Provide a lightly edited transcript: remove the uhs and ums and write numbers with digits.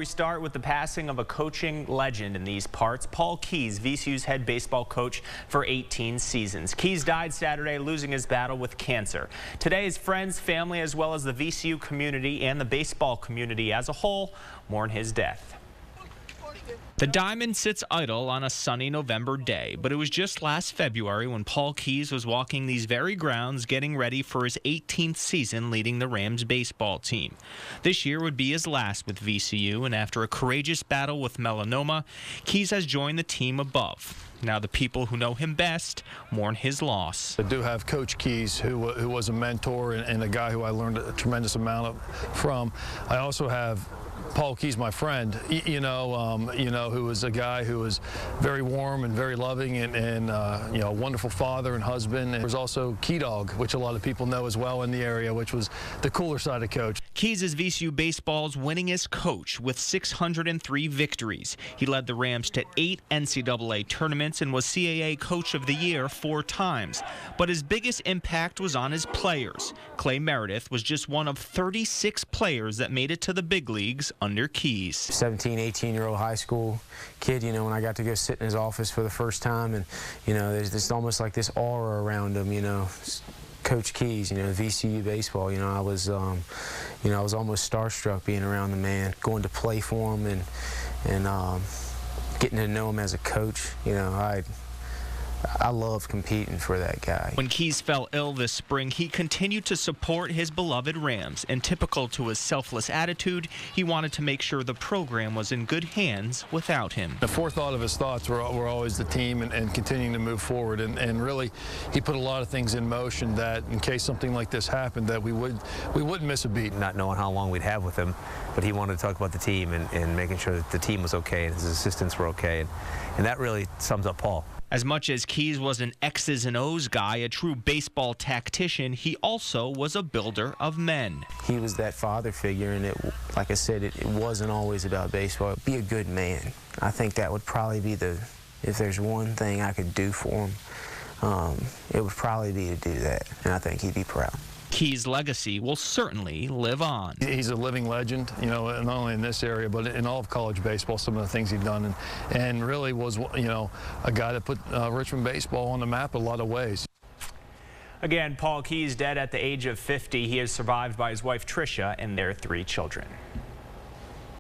we start with the passing of a coaching legend in these parts. Paul Keyes, VCU's head baseball coach for 18 seasons. Keyes died Saturday, losing his battle with cancer. Today, his friends, family, as well as the VCU community and the baseball community as a whole mourn his death. The diamond sits idle on a sunny November day, but it was just last February when Paul Keyes was walking these very grounds getting ready for his 18th season leading the Rams baseball team. This year would be his last with VCU, and after a courageous battle with melanoma, Keyes has joined the team above. Now the people who know him best mourn his loss. I do have Coach Keyes, who was a mentor and a guy who I learned a tremendous amount from. I also have Paul Keyes, my friend, who was a guy who was very warm and very loving and a wonderful father and husband. And there was also Key Dog, which a lot of people know as well in the area, which was the cooler side of coach. Keyes is VCU baseball's winningest coach with 603 victories. He led the Rams to 8 NCAA tournaments and was CAA Coach of the Year 4 times. But his biggest impact was on his players. Clay Meredith was just one of 36 players that made it to the big leagues under Keyes. 17, 18-year-old high school kid, when I got to go sit in his office for the first time, and, there's this almost like this aura around him, Coach Keyes, VCU baseball, I was almost starstruck being around the man, going to play for him and getting to know him as a coach. I love competing for that guy. When Keyes fell ill this spring, he continued to support his beloved Rams. And typical to his selfless attitude, he wanted to make sure the program was in good hands without him. The forethought of his thoughts were always the team and continuing to move forward. And really, he put a lot of things in motion that in case something like this happened, that we wouldn't miss a beat. Not knowing how long we'd have with him, but he wanted to talk about the team and making sure that the team was okay and his assistants were okay. And that really sums up Paul. As much as Keyes was an X's and O's guy, a true baseball tactician, he also was a builder of men. He was that father figure, and like I said, it wasn't always about baseball. Be a good man. I think that would probably be if there's one thing I could do for him, it would probably be to do that, and I think he'd be proud. Keyes' legacy will certainly live on. He's a living legend, not only in this area, but in all of college baseball, some of the things he's done, and really was, a guy that put Richmond baseball on the map in a lot of ways. Again, Paul Keyes dead at the age of 50. He is survived by his wife, Tricia, and their 3 children.